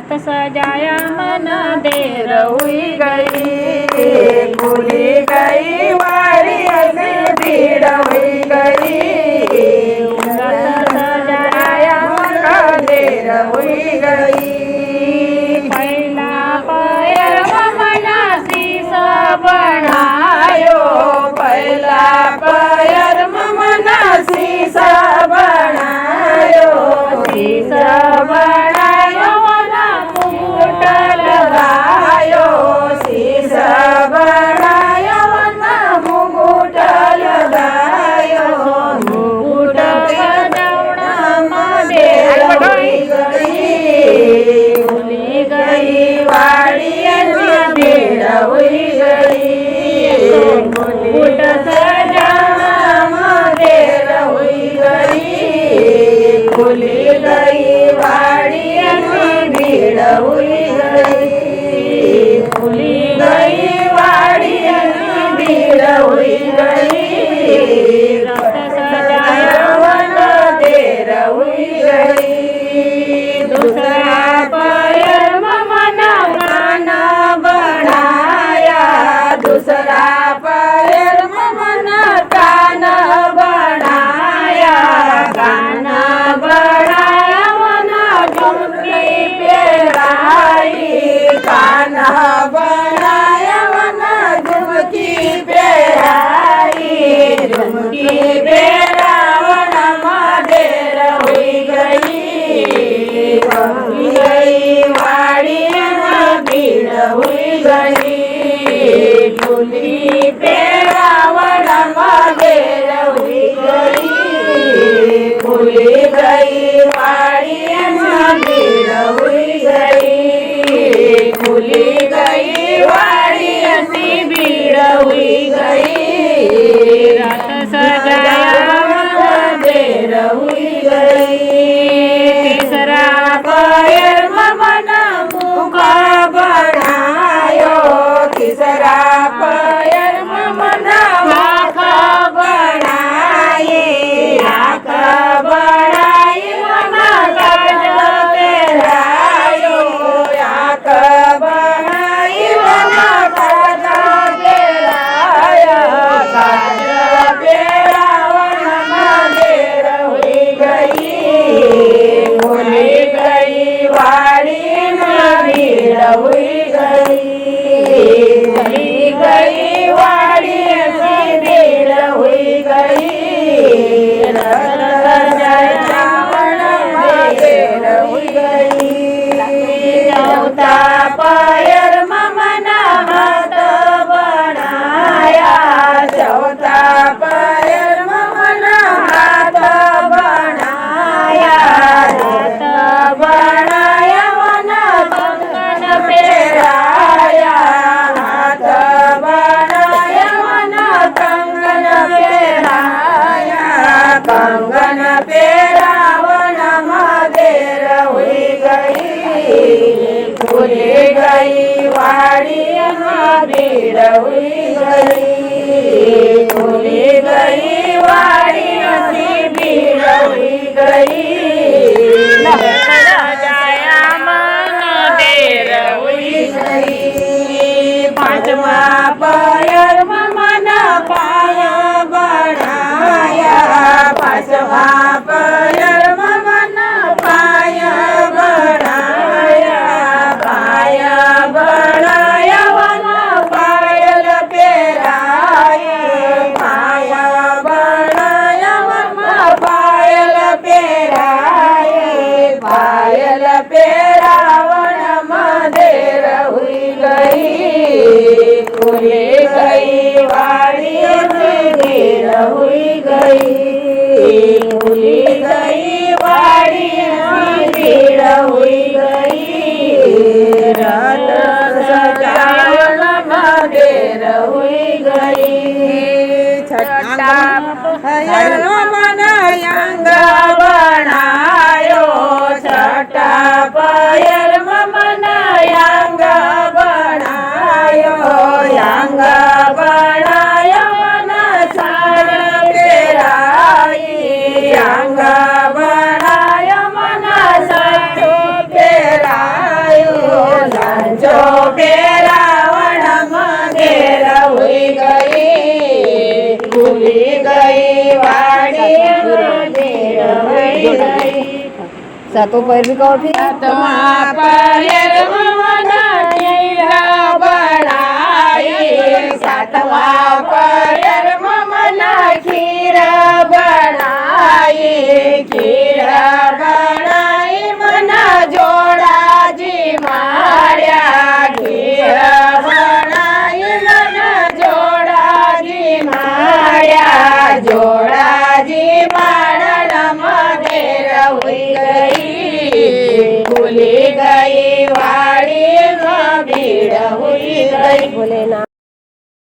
रथ सजाया मन देर हुई गई भूली गई वाड़ी ऐसी भीड़ हुई गई रथ सजाया मन देर हुई गई पहला पैर मना शीश बनायो पहला पैर मना शीश बनायो शीश बनायो ना मुकुट लगायो शीश बनायो ना मुकुट लगायो मुकुट सजावड़ा मध्ये हुई गई भूली गई वाड़ी भीड़ हुई गई मुकुट सजावड़ा मध्ये हुई गई भूली गई वाड़ी भीड़ हुई गई भूली गई वाड़ी भीड़ हुई गई रथ सजाया मन देर हुई गई दूसरा पैर मना गाना बनाया दूसरा पैर मना गाना बनाया गाना बनाया मना झुमकी पेराई गाना बनाया मना झुमकी पेराई झुमकी पेरावण मदेर हुई गई वाड़ी भीड़ हुई गई भूली पेरावण मदेर हुई गई भूली गई वाड़ी भीड़ हुई गई भूली गई वाड़ी भीड़ हुई गई रथ सजाया देर हुई गई तीसरा पैर मना मुख बनायो तीसरा पैर मना आँख बनाई आँख बनाई मना काजल पेरायो आँख बनाई मना काजल पेरायो काजल पेरावण मदेर हुई गई भूली गई वाड़ी भीड़ हुई गई वाड़ी भीड़ हुई गई रथ सजावण मदेर हुई गई चौथा पैर मना हाथ बनाया चौथा पैर मना हाथ बनाया हाथ बनाया मना कंगन पेराया हाथ बनाया मना कंगन पेराया कंगन पेरावण मदेर हुई गई भूली गई वाड़ी भीड़ हुई गई भूली गई वाड़ी भीड़ हुई गई रथ सजाया मन देर हुई गई पांचवा पैर मना पाया बनाया पांचवा पैर मना पाया बनाया पाया बनाया मना पायल पेराई पाया बनाया मना पायल पेराई पायल पेरावण मदेर हुई गई भूली गई वाड़ी भीड़ हुई गई भूली गई वाड़ी भीड़ हुई गई रथ सजावण मदेर हुई गई छठा पैर मना अंग बनायो छठा पैर मना अंग बनायो अंग बनायो मना साड़ पेराई अंग बनायो मना साड़ पेराई भूली गई वाड़ी देर वही गई सातों पैर भी कहो फिर आत्मा पैर मना खीरा बनाई सातवा पैर मना खीरा बनाई खीर